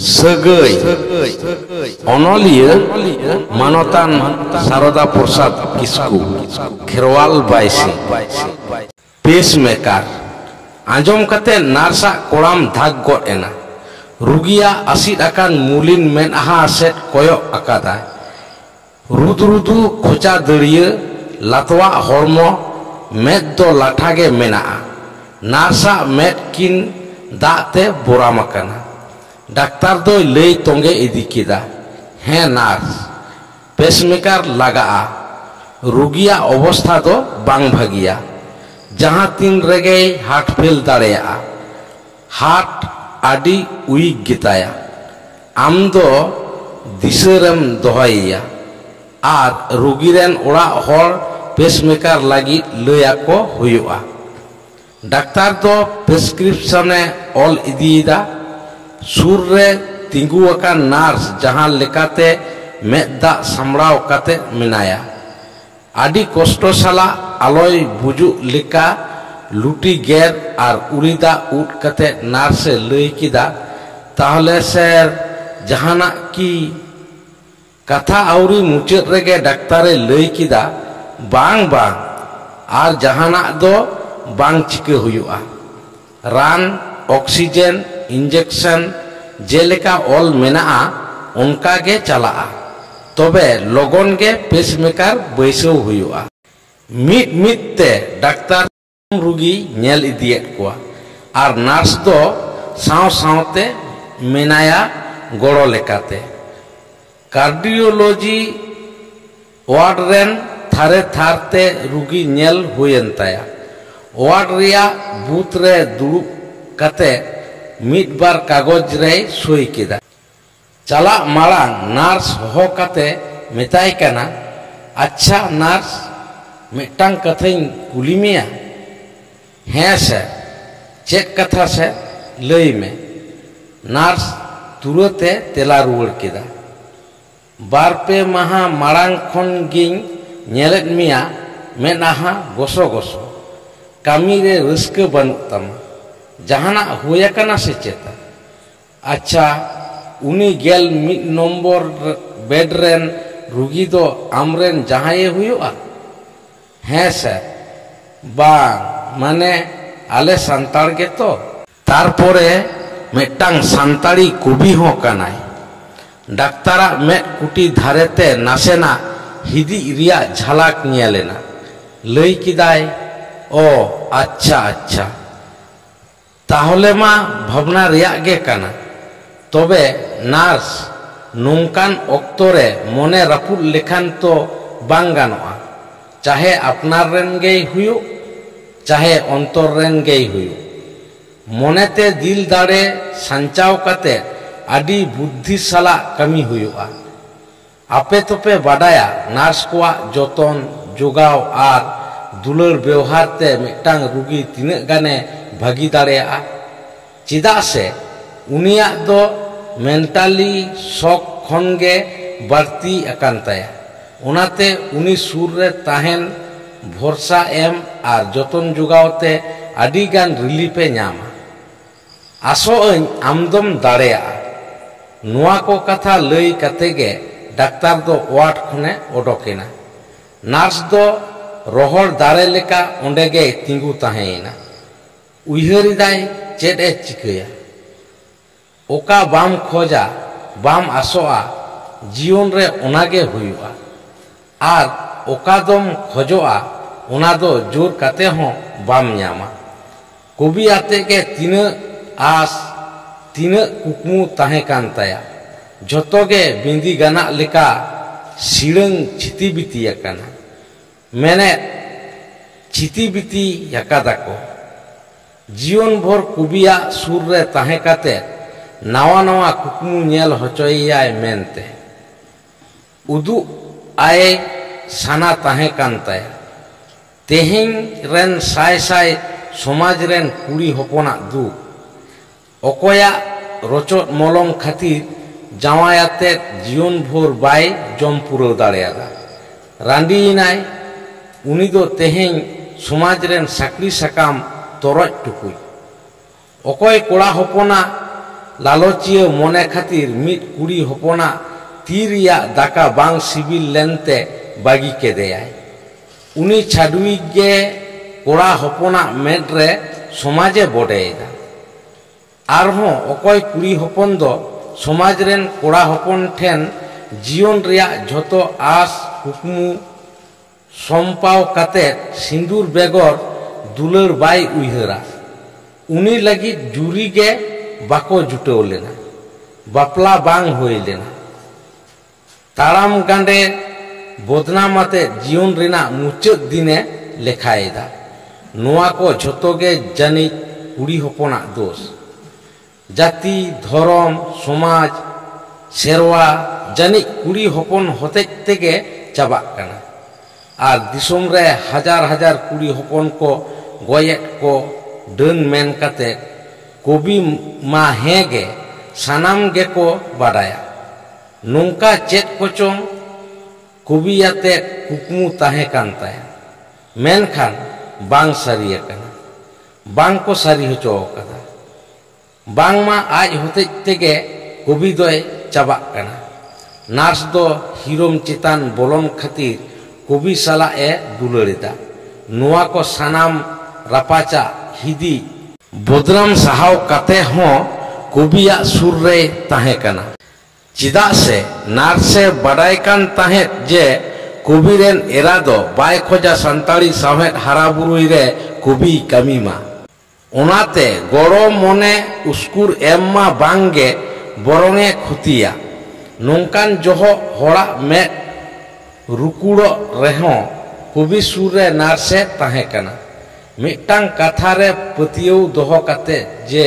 Sagai Onolia Manotan Saroda Prasad Kisku Kherwal Baisi Pacemaker Anjom kate narsa kolam dhag got ena Rugia asid akan mulin men aha set koyok akadai Rudu khocha dariya latwa hormo med do lathage menaa narsa med kin date boramakana Daktar do lei tonge idi kida he nars pacemaker lagaa rugia obostha do bang bhagiya jahan tin rege heart fail dareya heart adi weak gitaya am do diserem dohaiya ar rugiren ora hor pacemaker lagi leyako huyu'a Daktar do prescription ol idida Surre tinggu akan nars jahan lekate medda samrao kate menaya adi kosto sala aloy buju leka luti ger ar urida ut kate narse lei kida tahle ser jahana ki katha auri mucet rege daktare lei kida bang ar jahana do bang chike huyu'a ran oksigen injection jeleka ol menaa onka ge chalaa tobe logon ge pacemaker baisau huyu'a mit te daktar rugi nyel idiet koa ar nurse do saw-sawte menaya goro lekate cardiology ward ren thare tharte rugi nyel huyen taya ward ria booth re durub kate midbar kagoj re soi kida chala marang nurse ho kate metai kana acha nurse mitang kathain kuli meya he se chet katha se lei me nurse turate tela ruwar kida bar pe maha marang khon ging nyelet meya menaha goso kami re raska banuk tama jahana huya kana se cheta acha uni gel mid nombor bed ren rugi do amren jahaye huyu'a he se bang mane ale santar ge to tarpore metang santari kubi ho kanai daktara med kuti dharete nasena hidi riya jhalak nyelena lei kidai o acha তাহলে মা ভাবনা রিয়া গে কানা তবে nurse নংকান অক্তরে মনে রাপুল লেখান তো বাং গানোয়া চাহে আপনার রেন গেই হুয়ু চাহে অন্তর রেন গেই হুয়ু মনেতে দিল দাড়ে সঞ্চাও কাতে আডি বুদ্ধি সালা কামি হুয়ুয়া আপে তোপে বাডায়া নার্স কোয়া যতন যোগাও আর দুলার ব্যবহারতে মিটাং রুগী তিনে গানে ভাগি দাঁড়িয়া চিদা সে উনিয়া দো মেন্টালি শক খনগে বাড়তি আকান তায়া ওনাতে উনি সুর রে তাহেন ভরসা এম আর যতন যোগাওতে আডি গান রিলিফে নামা আসো আমদম দাঁড়িয়া নোয়া কো কথা লই কাতে গে ডাক্তার দো ওয়ার্ড খনে ওডকেনা নার্স দো রহর দাঁড়ে লেকা ওঁডে গে তিঙ্গু তাহেনা উইহরিদাই চেট এ চিকয়া ওকা বাম খোঁজা বাম আসোয়া জীবন রে ওনাগে হুইবা আর ওকা দম খোঁজোয়া ওনা দো জোর কাতে হো বাম নামা কবি আতে গে তিন আস তিন কুকমু তাহে কান তায়া যতগে বিন্দি গানা লেকা সিড়ং ছিতিবিতি আকানা মেনে ছিতিবিতি আকাদাকো जीवन भर कुबिया सुर रे ताहे काते नावा कुकमु नेल हचोइयाय मेनते उदु आए साना ताहे कानताया तेहें रेन साय समाज रेन कुड़ी हपना दु अकोया रचत मलम खातिर जावायाते जीवन भर बाय जम पुरो दाड़ेयादा रांडिनाय उनी दो तेहें समाज रेन साकरी साकाम तरज टुकुई अकोय कोड़ा हपना लालचिया मने खातिर मिट कुड़ी हपना तीरिया दाका बांग सिबिल लेनते बागी केदेयाय उनी छाडुई गे कोड़ा हपना मेड्रे समाजे बडेदा आरहों अकय कुड़ी हपन दो समाज रेन कोड़ा हपन ठेन जीवन रिया झोतो आस कुकमु सम्पाव काते सिंदूर बेगर दुलर बाय उइहरा उनी लगी जुरी गे बाको जुटो लेना बापला बांग होई लेना ताराम गांडे बदनामाते जीवन रिना मुचाद दिने लेखाएदा नोआ को झोतोगे जानी कुड़ी हपना दोष जाति धर्म समाज सेरवा जानी कुड़ी हपन होते तेगे चाबाक काना आर दिसोम रे हजार हजार कुड़ी हपन को गोयेट को डन मेन काते कवि मा हेगे सानाम गे को बाडाया नोंका चेत कोचों कवियाते कुकमु ताहे कान ताया मेनखान बांग सारिया काना बांग को सारी होचो कादा बांग मा आज होते तेगे कवि दोय चाबाक काना नार्स दो हिरोम चितान बोलन खातिर कवि साला ए दुलड़ेदा नोआ को सानाम रापाचा हिदी बदनाम साहाव काते हों कविया सुर रे ताहे काना चिदा से नार्से बाडाय कान ताहे जे कवि रेन एरा दो बाय खोजा संताली साहेद हाराबुरुई रे कवि कामीमा ओनाते गड़ो मने उस्कुर एम्मा बांगे बरंगे खुतिया नोंकान जोहो होड़ा में रुकुड़ो रेहों कवि सुर रे नार्से ताहे काना मिटांग कथा रे पतियौ दोहो काते जे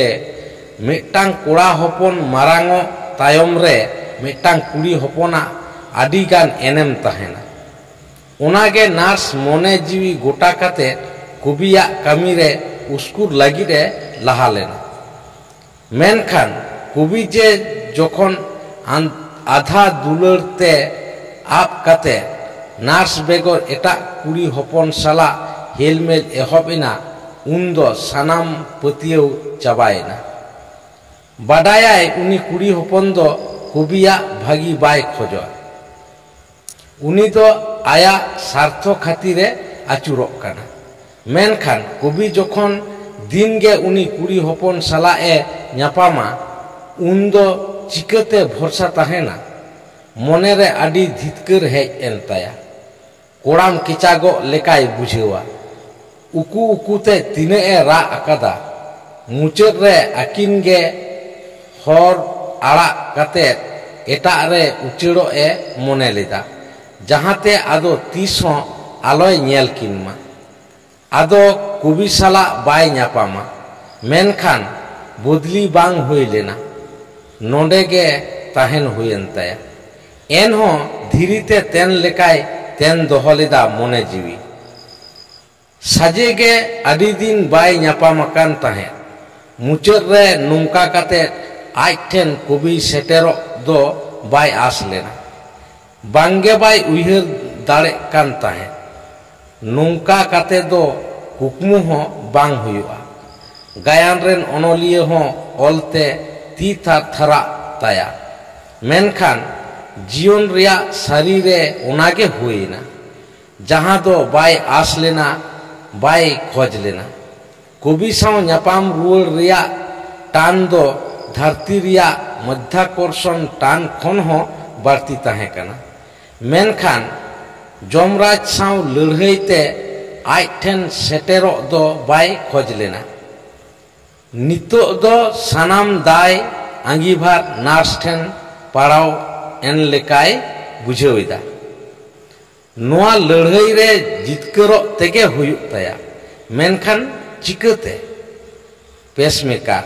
मिटांग कोड़ा हपन मारांगो तायम रे मिटांग कुड़ी हपना आदिगान एनेम ताहेना ओनागे नार्स मने जीवी गोटा काते कविया कामी रे उस्कुर लगी रे लहा लेना मेनखान कवि जे जखन आधा दुलरते आप काते नार्स बेगर एटा कुड़ी हपन साला हेलमेल एहबेना उन्दो सानाम पतियौ चाबायना बाडायाय उनी कुड़ी हपन दो कविया भागी बाय खोजो उनी दो आया सार्थो खातिरे आचुरोक काना मेनखान कवि जखन दिन गे उनी कुड़ी हपन साला ए न्यापामा उन्दो चिकाते भरसा ताहेना मने रे आडी धितकर हेज एन ताया कोड़ाम किचागो लेकाय बुझेवा उकु उकुते तिने ए रा अकादा मुचाद रे आकिन गे हर आड़ा काते एटा रे उचेड़ो ए मने लेदा जहाते आदो तीसों आलोय नेल किनमा आदो कवि साला बाय न्यापामा मेनखान बदली बांग हुई लेना नोंडे गे ताहेन हुयन ताया एनहों धीरीते तेन लेकाय तेन दोहो लेदा मने जीवी साजे गे आदि दिन बाय न्यापामाकान ताहे मुचाद रे नोंका काते आज ठेन कवि सेटेरो दो बाय आस लेना बांगे बाय उइहर दाड़े कान ताहे नोंका काते दो कुकमु हो बांग हुयुआ गायन रेन अनलिया हो ओलते ती थार थारा ताया मेनखान जीवन रिया सारी रे ओनागे हुईना जहां दो बाय आस लेना बाय खोज लेना कवि साव न्यापाम रुआर रिया टान दो धरती रिया मध्याकर्षण टान खन हो बाड़ती ताहे काना मेनखान जमराज साव लड़ाईते आज ठेन सेटेरो दो बाय खोज लेना नितो दो सानाम दाय आंगीभार नार्स ठेन पाड़ाव एन लेकाय बुझेवेदा नोआ लड़ाई रे जितकरो तेगे हुयुक ताया मेनखान चिकाते पेसमेकार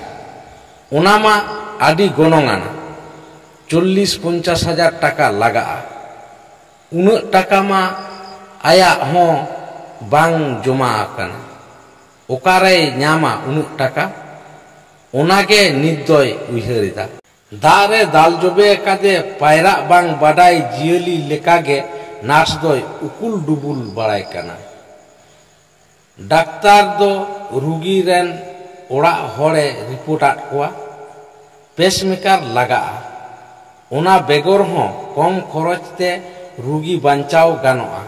ओनामा आदि गनंगाना 40-50 हजार टाका लगा उन टाका मा आया हो बांग जमा आकाना ओकारे न्यामा उन टाका ओनागे निदय उइहरिदा दारे दाल जबे कादे पायरा बांग बाडाई जियली लेकागे नार्स दोय उकुल डुबुल बाड़ाय काना डाक्तार दो रुगी रेन ओड़ा होड़े रिपोर्ट आट कोआ पेसमेकार लगा ओना बेगर हों कम खरच ते रुगी बांचाव गानोआ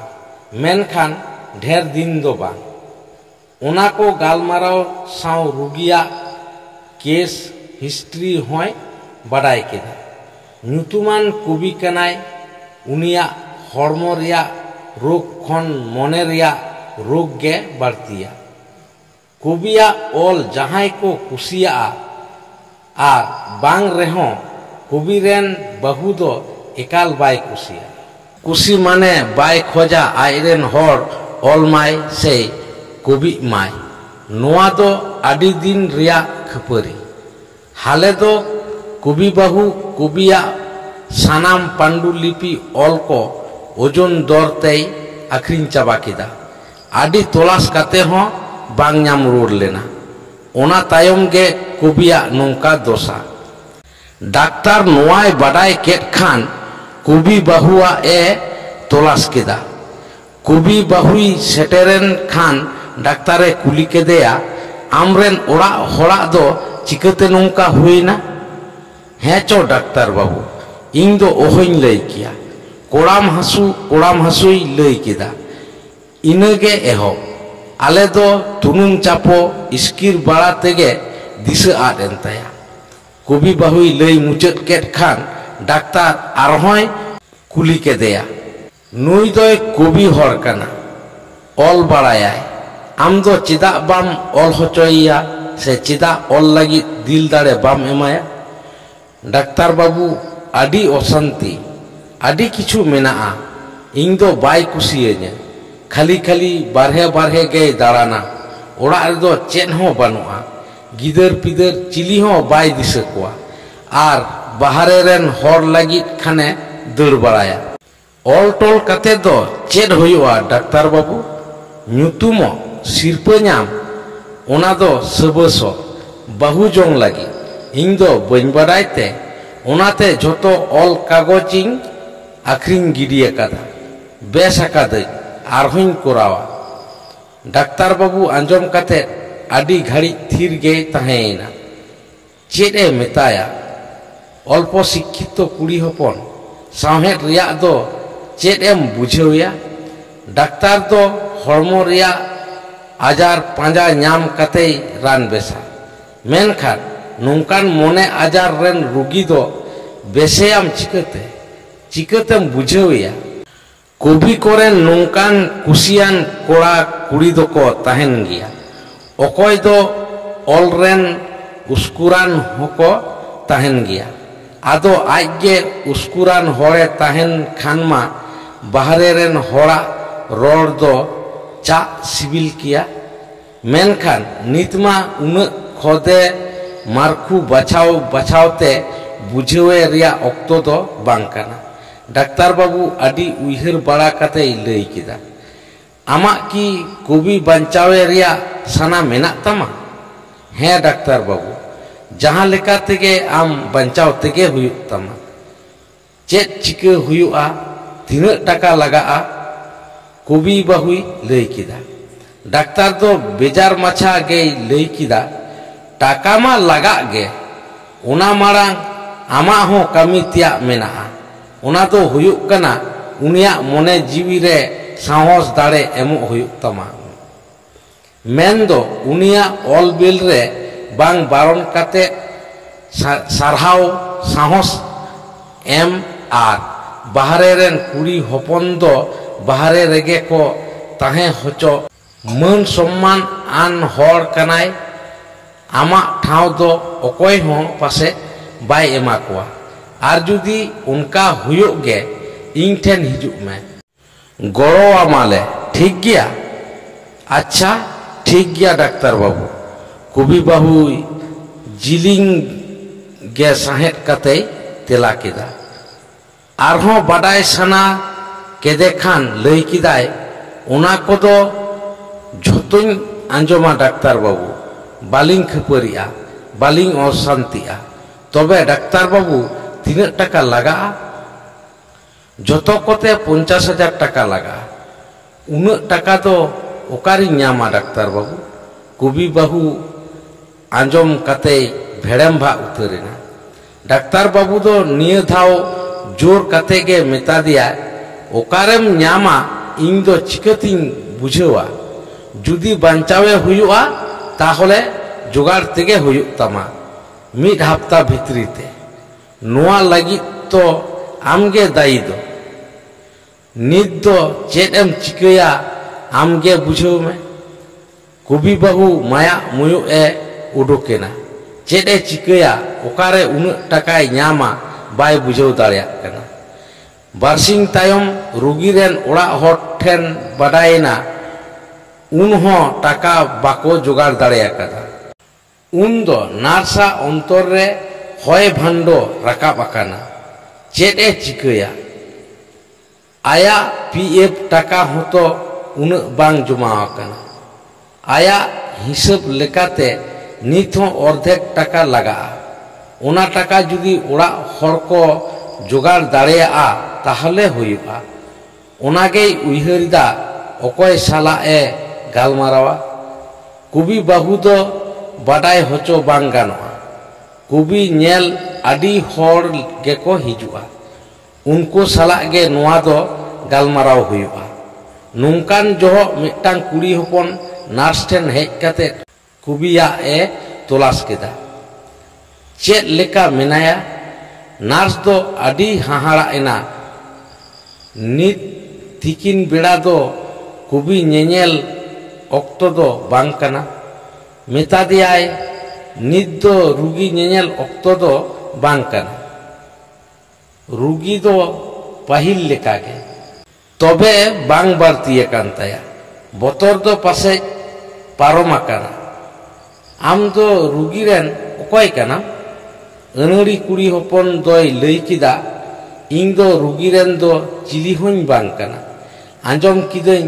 मेनखान ढेर दिन दो बांग ओना को गालमाराव साव रुगिया केस हिस्ट्री होय बाडाय केदा ᱧᱩᱛᱩᱢᱟᱱ कवि कनाय उनिया हड़मो रिया रोग खन मने रिया रोग गे बाड़तिया कविया ओल जहाय को कुसिया आर बांग रेहों कवि रेन बहु दो एकाल बाय कुसिया कुसी माने बाय खोजा आयरेन हर ओल माय से कवि माय नोआ दो आदि दिन रिया खपरी हाले दो कवि बहु कविया सानाम पांडुलिपि ओल को ओजन दरते आखरिन चाबा केदा आदि तलाश काते हों बांग नाम रोड लेना ओना तायम गे कविया नोंका दोसा डाक्टर नोआय बाडाय केट खान कवि बहुआ ए तलाश केदा कवि बहुई सेटेरेन खान डाक्तारे कुली केदेया आमरेन ओड़ा होड़ा दो चिकते नोंका हुईना हे चो डाक्तार बाबू इन दो ओहइन लई किया कोड़ाम हसुई लई केदा इनगे एहो आले दो तुनुम चापो इस्किर बाड़ा तेगे दिशा आद एंताया कवि बहुई लई मुचत केट खान डाक्तार आरहोय कुली केदेया नुई दोय कवि हर काना ओल बाड़ायाय आम दो चिदा बाम ओल होचोइया से चिदा ओल लगी दिल दाड़े बाम एमाया डाक्तार बाबू आदि अशांति आदि किछु मेनाआ इन दो बाय कुसियेने खाली खाली बारहे बारहे गे दाड़ाना ओड़ा रेदो चेन हो बानुआ गिदर पिदर चिली हो बाय दिसे कोआ आर बाहरे रेन हर लागित खाने दौड़ बाड़ाया ओल टोल काते दो चेद होयुआ डाक्तार बाबू ᱧᱩᱛᱩᱢᱚ सिरपा नाम ओना दो सबसो बहु जोंग लगी इन दो बन बाडायते ओनाते झोतो ओल कागजिंग आखरिन गिडिया कादा बेस आकादै आरहों कोरावा डाक्तार बाबू आंजम काते आदि घड़ी थीर गे ताहेना चेद ए मेताया अल्प शिक्षित कुड़ी हपन साहेद रिया दो चेद एम बुझेवया डाक्तार दो हड़मो रिया आजार पांजा नाम काते रान बेसा मेनखान नोंकान मोने आजार रेन रुगी दो बेसेयाम चिकतेम बुझेवया कवि कोरेन नोंकान कुसियान कोड़ा कुड़ी दो को ताहेन गिया ओकोय दो ओल रेन उस्कुरान होको ताहेन गिया आदो आगे उस्कुरान होड़े ताहेन खानमा बाहरे रेन होड़ा रोड दो चा सिविल किया मेनखान नितमा उन खोदे मारखु बचाव बचावते बुझेवे रिया ऑक्तो दो बांकाना डाक्तार बाबू आदि उइहर बाड़ा काते लई केदा आमा की कवि बांचावे रिया साना मेना तमा हे डाक्तार बाबू जहां लेका तेगे आम बांचाव तेगे हुयुक तमा चेद चिका हुयुआ तिना टाका लगाआ कवि बहुई लई केदा डाक्तार दो बेजार माछा गे लई केदा टाका मा लगा गे ओना मारांग आमा हो कामी तिया मेनाआ ओना दो हुयुक कना उनिया मोने जीवी रे साहस दाड़े एमो हुयुक तमा मेन दो उनिया ऑल बिल रे बांग बारन काते सारहाव साहस एम आर बाहरे रेन कुड़ी हपन दो बाहरे रेगे को ताहे होचो मन सम्मान आन हर कनाय आमा ठाव दो अकोय हो पासे बाय एमा कोआ आर जुदी उनका हुयुक गे इन ठेन हिजुक में गड़ो आमाले ठीक गया अच्छा ठीक गया डाक्तार बाबू कवि बाबू जिलिंग गे साहेद काते तेला केदा आरहों बाडाय साना केदे खान लई किदाय ओना कोदो झोतों आंजमा डाक्तार बाबू बालिंग खपरिया बालिंग अशांतिया तबे डाक्तार बाबू तीना टाका लगा जोतो कोते 50,000 टाका लगा उना टाका दो ओकारी न्यामा डाक्तार बाबू कवि बाबू आंजम काते भेड़म भा उतरेना डाक्तार बाबू दो निये धाव जोर कते गे मेता दिया ओकारेम न्यामा इन दो चिकतिन बुझेवा जुदी बांचावे हुयुआ ताहले जोगाड़ तेगे हुयुक तमा मिड हफ्ता भितरीते नोआ लगी तो आमगे दायी दो नित दो चेद एम चिकया आमगे बुझेव में कवि बाबू माया मुयु ए उडुकेना चेद ए चिकया ओकारे उन्नत टाकाय न्यामा बाय बुझेव दाड़ियाग कना बारसिंग तायम रुगी रेन ओड़ा हर ठेन बाडायना उन हो टाका बाको जोगाड़ दाड़ियाकादा उन दो नार्सा अंतर रे होय भांडो राकाब आकाना चेद ए चिकया आया पीएफ टाका होतो उन्नत बांग जमा आकाना आया हिसाब लेकाते नित हो अर्धेक टाका लगा ओना टाका जुदी ओड़ा हर को जोगाड़ दाड़ियाआ ताहले हुयुआ ओनागे उइहरिदा ओकोय साला ए गालमारावा कवि बाहू दो बाडाय होचो बांग गानोआ कवि नेल आदि हर गेको हिजुआ उनको साला गे नोआ दो गालमाराव हुयुआ नोंकान जोहो मिटांग कुड़ी हपन नार्स ठेन हेज काते कविया ए तलाश केदा चेद लेका मेनाया नार्स दो आदि हाहाड़ा एना नित तिकिन बेड़ा दो कवि नेनेल ऑक्टो दो बांग कना मेता दियाय नित दो रुगी नेनेल ऑक्टो दो बांग कना रुगी दो पाहिल लेका गे तबे बांग बारतिये कान ताया बतर दो पासे पारोम आकाना आम दो रुगी रेन ओकय काना अनड़ी कुड़ी हपन दोय लई किदा इन दो रुगी रेन दो चिली हों बांग कना आंजम किदኝ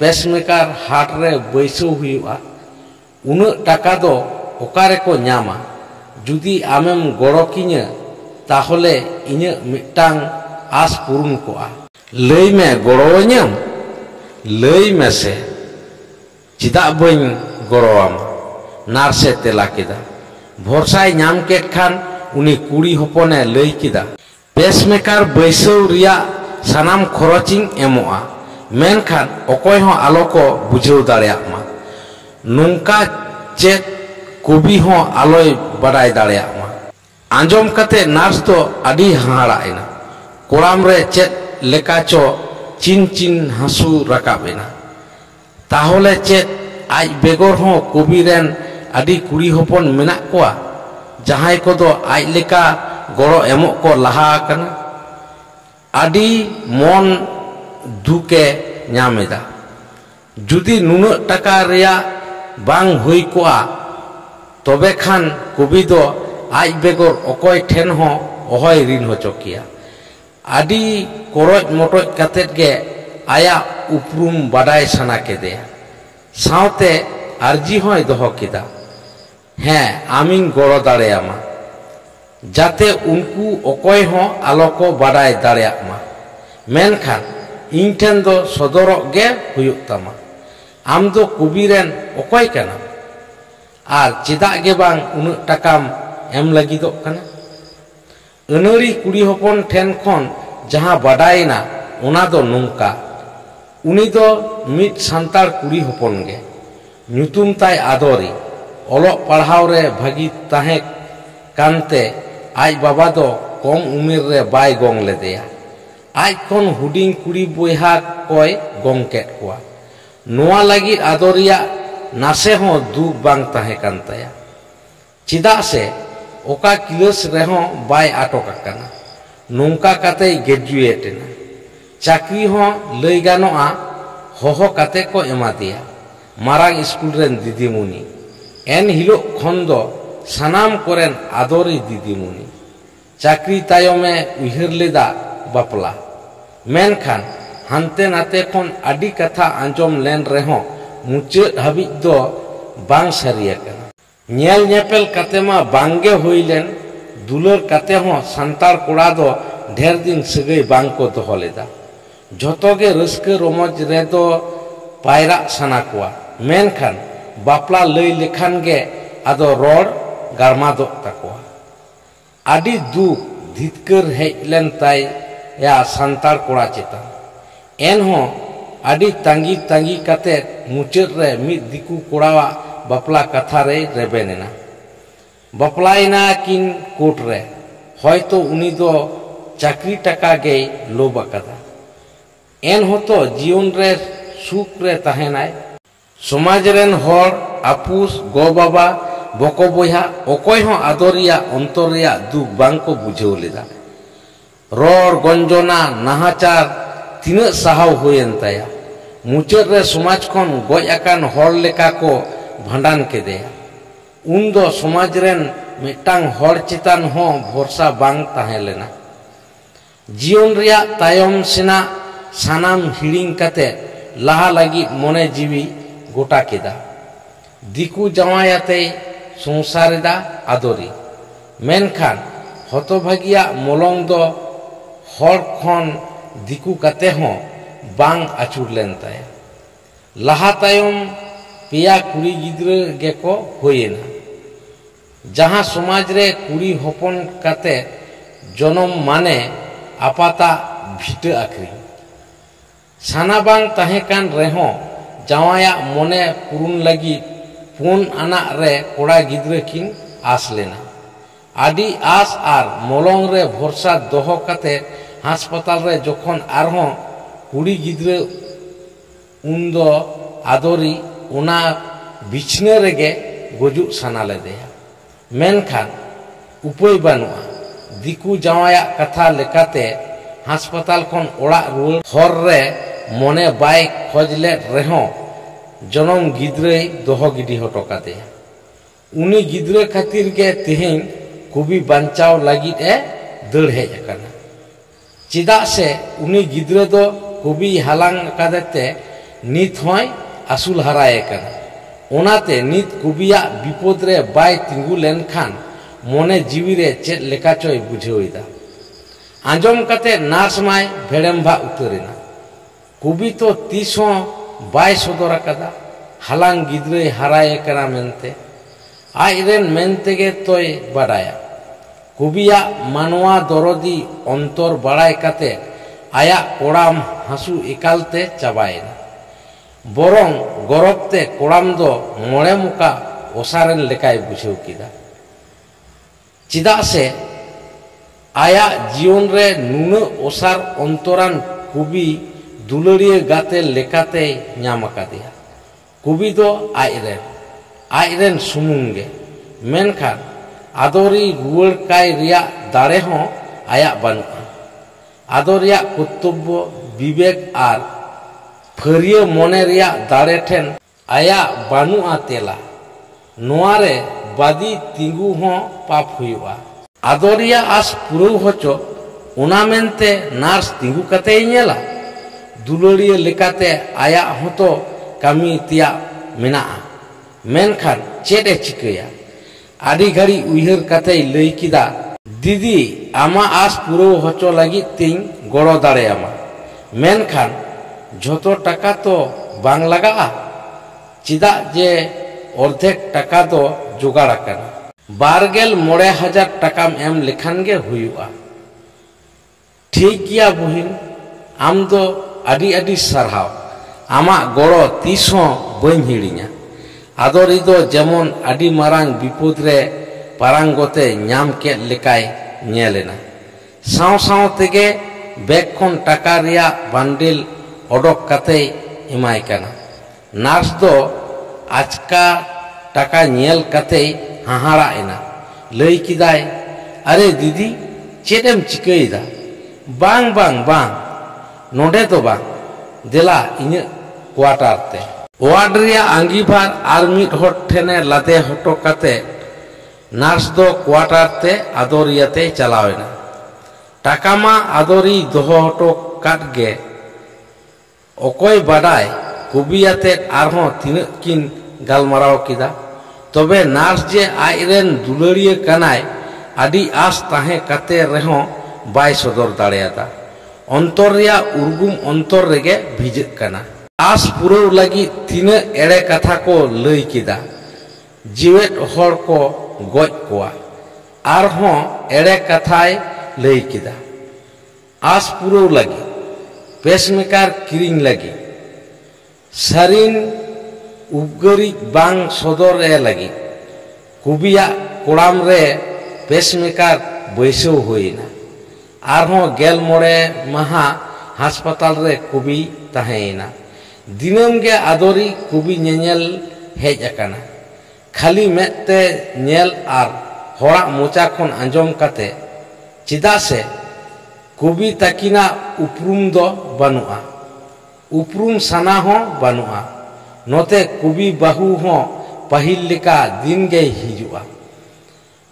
पेसमेकार हाट रे बैसो हुयुआ उन्नत टाका दो ओकारे को न्यामा जुदी आमेम गड़ो किन्या ताहले इन्या मिटांग आस पूर्ण कोआ लई में गड़ोवanyam लई में से चिदा बኝ गड़ोआम नार्से तेला किदा भरसाय नाम केट खान उनी कुड़ी हपने लई किदा पेसमेकार बैसो रिया सानाम खरचिंग एमोआ मेनखान ओकोय हो आलो को बुझेव दाड़ियामा नोंका चेद कवि हो आलोय बाडाय दाड़ियामा आंजम कते नार्स दो आदि हाहाड़ा एना कोड़ाम रे चेद लेका चो चिन चिन हासु राकाबेना ताहले चेद आज बेगर हो कवि रेन आदि कुड़ी हपन मेना कोआ जहाय को दो आज लेका गड़ो एमोक को लहा आकाना आदि मन दुके ᱧᱟᱢᱮᱫᱟ जुदी नुना टाका रिया बांग हुई कोआ तबे खान कवि दो आज बेगर ओकोय ठेन हो ओहय रिन होचो किया आदि करज मटज कातेत गे आया उपरुम बाडाय साना केदेया सावते आरजी होय दोहो केदा हें आमिन गड़ो दाड़ेयामा जाते उनको ओकोय हो आलो को बाडाय दाड़ेयामा मेनखान इन ठेन दो सदरक गे हुयुक तमा आम दो कवि रेन ओकोय काना आर चेदा गे बांग उन्नत टाकाम एम लागिदोग काना अनड़ी कुड़ी हपन ठेन खन जहां बाडायना ओना दो नोंका उनी दो मिट सांतार कुड़ी हपन गे ᱧᱩᱛᱩᱢ ताय आदरी ओलोक पढ़ाव रे भागी ताहे कानते आज बाबा दो कम उमेर रे बाय गंग लेदेया आज खन हुडिंग कुड़ी बोहा कोय गंग केट कोआ नोआ लगी आदरिया नासे हो दुख बांग ताहे कान ताया चिदा से ओका क्लास रे हो बाय आटक आकाना नोंका काते ग्रेजुएट एना चाकरी हो लई गानोआ होहो काते को एमा दिया मारांग स्कूल रेन दीदीमुनी एन हिलो खन दो सानाम कोरेन आदरी दीदीमुनी चाकरी तायमे उइहर लेदा बापला मेनखान हानते नाते खन आदि कथा आंजम लेन रेहो मुचाद हाबि दो बांग सारिया काना नेल नेपेल कातेमा बांगे होइलेन दुलर काते हो सांतार कोड़ा दो ढेर दिन सगै बांग को दोहो लेदा झोतोगे रस्के रमज रे दो पायरा साना कोआ मेनखान बापला लई लेखान गे आदो रोड गारमा दो ताकोआ आदि दुख धितकर हेज लेन ताय या सांतार कोड़ा चेतान एनहों आदि तांगी तांगी कते मुचाद रे मिद दिकू कोड़ावा बापला कथा रे रेबेनेना बापलायना किन कोर्ट रे हयतो उनी दो चाकरी टाका गे लोभ अकादा एनहों तो जीवन रे सुख रे ताहेनाय समाज रेन हर आपुस गो बाबा बको बया अकय हों आदरिया अंतर रिया दुख बांग को बुझाव लेदा रोड़ गंजना नाहाचार तीना साहाव होयेन ताया मुचाद रे समाज खन गज आकान हर लेका को भांडान केदेया उन दो समाज रेन मिटांग हर चितान हों भरोसा बांग ताहें लेना जीवन रिया तायम सेना सानाम हिड़िंग कते लाहा लगी मने जीवी गोटा केदा दिकू जावायाते संसारेदा आदरी मेनखान हतभागिया मलंग दो हर खन दिकू कते हों बांग आचुर लेन ताया लाहा तायम पेया कुड़ी गिद्रे गेको होयेना जहां समाज रे कुड़ी हपन कते जनम माने आपाता भिटे आखरी साना बांग ताहे कान रेहों जावाया मने पुरुन लगी पुन आना रे कोड़ा गिद्रे किन आस लेना आदि आस आर मलंग रे भरोसा दोहो कते हास्पताल रे जखन आरहों कुड़ी गिद्रे उन्दो आदरी उना बिछने रेगे गजु साना लेदेया मेनखान उपाय बानुआ दिकू जावाया कथा लेकाते हास्पताल खन ओड़ा रुआर हर रे मने बाय खोजले रेहों जनम गिद्रे दोहो गिडी हटो कादेया उनी गिद्रे खातिर के तेहें कुबी बांचाव लगी ए दड़ हेज अकाना चिदा से उनी गिद्रे दो कुबी हालांग कादेते नित होय आसुल हराए काना ओनाते नित कुबिया विपद रे बाय तिंगु लेनखान मने जीवी रे चेद लेका चोय बुझेवइदा आंजम कते नार्स माय भेड़ेमभा उतरेना कुबी तो तीसों बाय सदर अकादा हालांग गिद्रे हराए काना मेनते आइरेन मेनते गे तोय बाडाया कुबिया मानवा दरदी अंतर बाड़ाय कते आया कोड़ाम हासु एकालते चाबायना बरং गरबते कोड़ाम दो मोड़े मुका ओसारेन लेकाय बुझेव किदा चिदा से आया जीवन रे नुन ओसार अंतरान कुबी दुलड़िए गाते लेकाते नाम अकादेया कुबी दो आइरेन सुमुंगे मेनखान आदरी रुआड़ काय रिया दाड़े हों आया बानुआ आदरिया कर्तव्य विवेक आर फरिया मने रिया दाड़े ठेन आया बानुआ तेला नोआरे बादी तिंगु हों पाप हुआ आदरिया आस पुरौ होचो उना मेनते नार्स तिंगु कते नेला दुलड़िए लेकाते आया होतो कामी तिया मेना मेनखान चेडे चिकया आदि घड़ी उइहर कते लई किदा दीदी आमा आस पुरौ होचो लगी तिंग गड़ो दाड़े आमा मेनखान झोतो टाका तो बांग लगा चिदा जे अर्धेक टाका दो जोगाड़ अकाना 12,000 टाकाम एम लेखान गे हुयुआ ठीक गया बहिन आम दो आदि आदि सारहाव आमा गड़ो तीसों बइन हिड़िया आदरी दो जेमन आदि मारांग विपद रे पारांगते नाम के लेकाय नेलेना साव साव तेगे बैग खन टाका रिया बांडिल ओडक कते एमाय काना नार्स दो आजका टाका नेल कते हाहाड़ा एना लई किदाय अरे दीदी चेदेम चिकईदा बांग बांग बांग नोडे तो बांग देला इने क्वार्टर ते वार्ड रिया आंगीभार आर मिट हर ठेने लादे हटो कते नार्स दो क्वार्टर ते आदरियाते चलावेना टाका मा आदरी दोहो हटो काट गे अकय बाडाय कुबियाते आरहों तिना किन गालमाराव किदा तबे नार्स जे आइरेन दुलड़िए कानाय आदि आस ताहे कते रेहों बाय सदर दाड़ेयादा अंतर रिया उर्गुम अंतर रेगे भिजक काना आस पुरौ लगी तिना एड़े कथा को लई किदा जीवेत हर को गज कोआ आरहों एड़े कथाय लई किदा आस पुरौ लगी पेसमेकार किरिंग लगी सारिन उपगरी बांग सदर ए लगी कुबिया कोड़ाम रे पेसमेकार बैसौ होइना आरहों गेल मोड़े महा हास्पताल रे कुबी तहेना दिनम गे आदोरी कुबी नेल हेज अकाना खाली मेते नेल आर होड़ा मोचा खन आंजम काते चिदा से कुबी तकिना उपरुम दो बनुआ उपरुम साना हो बनुआ नोते कुबी बाहु हो पहिल लिका दिन गे हिजुआ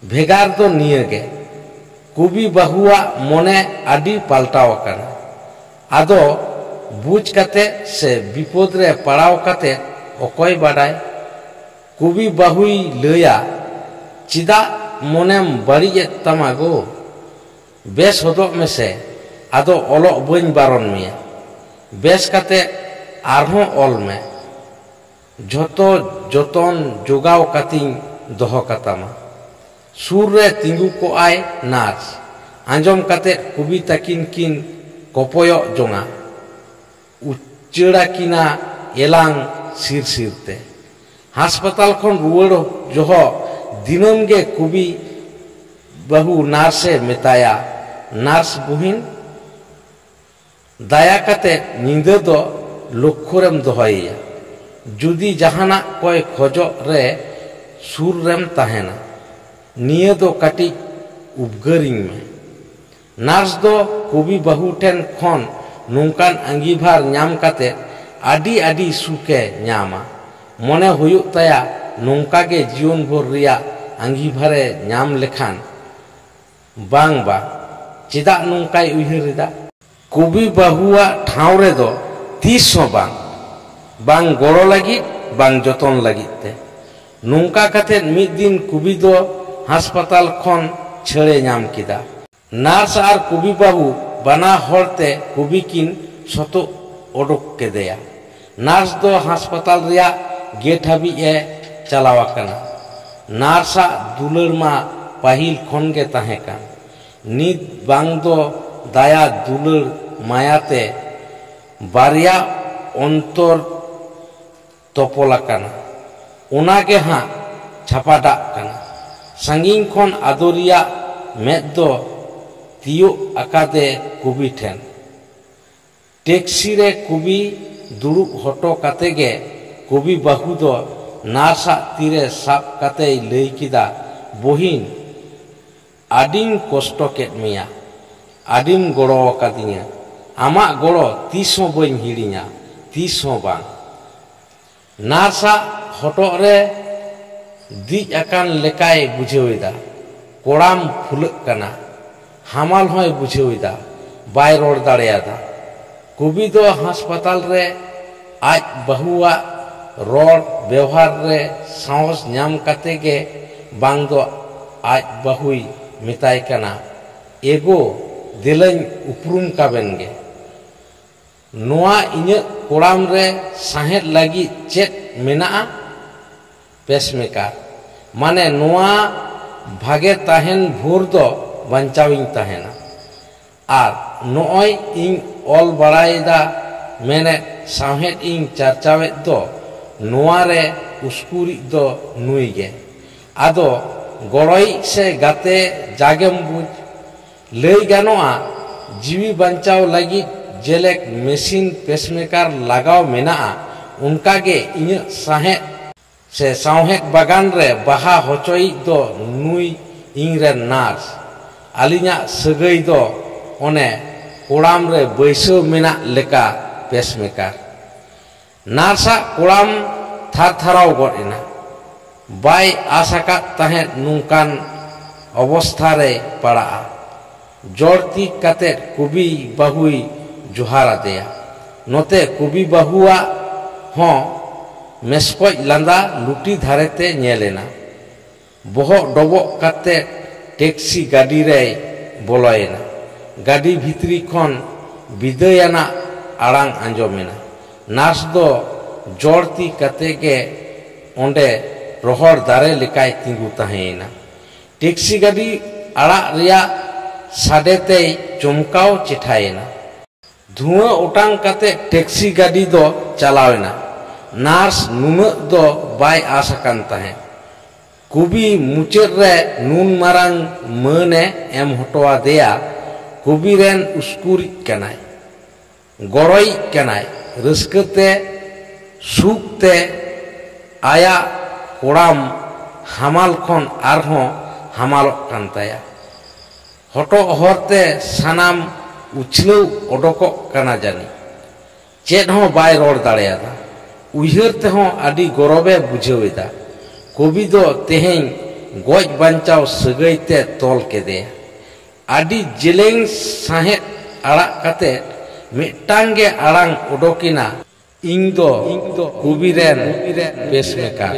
भेगार दो नियगे कुबी बाहुआ मोने आदि पाल्टाव अकाना आदो बुझ काते से विपद रे पड़ाव काते अकय बाडाय कुबी बाहुई लया चिदा मोनेम बाड़िए तमागो बेस होदोग में से आदो ओलो बन बारन मिया बेस काते आरहों ओल में झोतो जतन जोगाव कातिं दोहो कातामा सुर रे तिंगु को आय नार्स आंजम काते कुबी तकिन किन कपय जोंगा उच्चड़ा किना एलांग सिर सिरते हास्पताल खन रुवड़ जोहो दिनम गे कुबी बहु नार्से मेताया नार्स बुहिन दाया काते निंदा दो लक्ष्यरेम दोहैया जुदी जहाना कोई खोजो रे सुर रेम तहेना निये दो काटी उपगरिंग में नार्स दो कुबी बहु ठेन खन नोंकान अंगीभार ᱧᱟᱢ काते आदि आदि सुके ᱧᱟᱢᱟ मने हुयुग ताया नोंका गे जीवन भर रिया अंगीभारे ᱧाम लेखान बांग बा चिदा नोंकाय उयहरिदा कुबी बहुआ ठाव रे दो तीस बांग बांग गड़ो लगी बांग जतन लगिते नोंका काते मिद दिन कुबी दो हास्पताल खन छेड़े ᱧाम किदा नार्स आर कुबी बाबू बना हरते कुबी किन सतो ओडोक केदेया नार्स दो हास्पताल रिया गेट हाबी ए चलावाकना नार्सा दुलर मा पाहिल खन गे ताहेकान नित बांग दो दाया दुलर मायाते बारिया अंतर तोपलाकाना ओनागे हा छापाडा काना संगिन खन आदोरिया मेद दो तियो अकादे कुबी ठेन टैक्सी रे कुबी दुरुब हटो काते गे कुबी बाहु दो नार्सा तीरे साब काते लई किदा बहिन आदिम कष्ट केद मिया आदिम गड़ो कादिया आमा गड़ो तीसो बइन हिड़िया तीसो बांग नार्सा हटो रे दिज अकान लेकाय बुझेवेदा कोड़ाम फुलक कना हामाल होय बुझेवेदा बाय रोड दाड़ेयादा कुबी दो हास्पताल रे आज बहुआ रोड व्यवहार रे साहस ᱧᱟᱢ काते गे बांग दो आज बहुई मिताय कना एगो दिलኝ उपरुम काबेन गे नोआ इᱧ कोड़ाम रे साहेद लगी चेत मेना पेसमेकार माने नोआ भागे ताहेन भोर दो बंचाविंग ताहेना आर नोय इन ऑल बड़ाईदा मेने साहेद इन चर्चावेद दो नोआ रे उसकुरी दो नुई गे आदो गड़ोई से गाते जागेम बुझ लई गानोआ जीवी बंचाव लगी जेलेक मेसिन पेसमेकार लगाव मेना उनका गे इन साहेद से साहेद बागान रे बाहा होचोई दो नुई इन रे नार्स आलिना सगई दो ओने कोड़ाम रे बैसो मेना लेका पेसमेकार नार्सा कोड़ाम थार थाराव गड़िना बाय आसाका ताहे नुंकान अवस्था रे पड़ा जोरती काते कुबी बहुई जोहारा देया नोते कुबी बहुआ हों मेस्कोज लांदा लुटी धारेते नेलेना बहो डबो काते टैक्सी गाड़ी रे बोलोयना गाड़ी भितरी खन विदयना आड़ांग आंजमेना नार्स दो जोरती काते गे ओंडे रोहर दारे लेकाय तिंगु ताहेना टैक्सी गाड़ी आड़ा रिया साडेते चमकाव चेठायेना। धुआं ओटांग काते टैक्सी गाड़ी दो चलावेना। नार्स नुना दो बाय आसाकान ताहें। कवि मुचाद रे नुन मारांग माने एम हटवा देया। कवि रेन उस्कुरी कनाय गरई कनाय रस्कते सुखते आया कोड़ाम हामाल खन आरहों हामाल कांताया। हटो हरते सानाम उछलौ ओडोको काना जानी। चेद हों बाय रोड दाड़ेयादा। उयहर तेहों आदि गरबे बुझावेदा। कवि दो तेहें गज बांचाव सगाईते तोल केदेया। आदि जेलेंग साहेब आड़ा काते मिटांगे आड़ांग ओडोकिना। इंग दो कवि रेन पेसमेकर।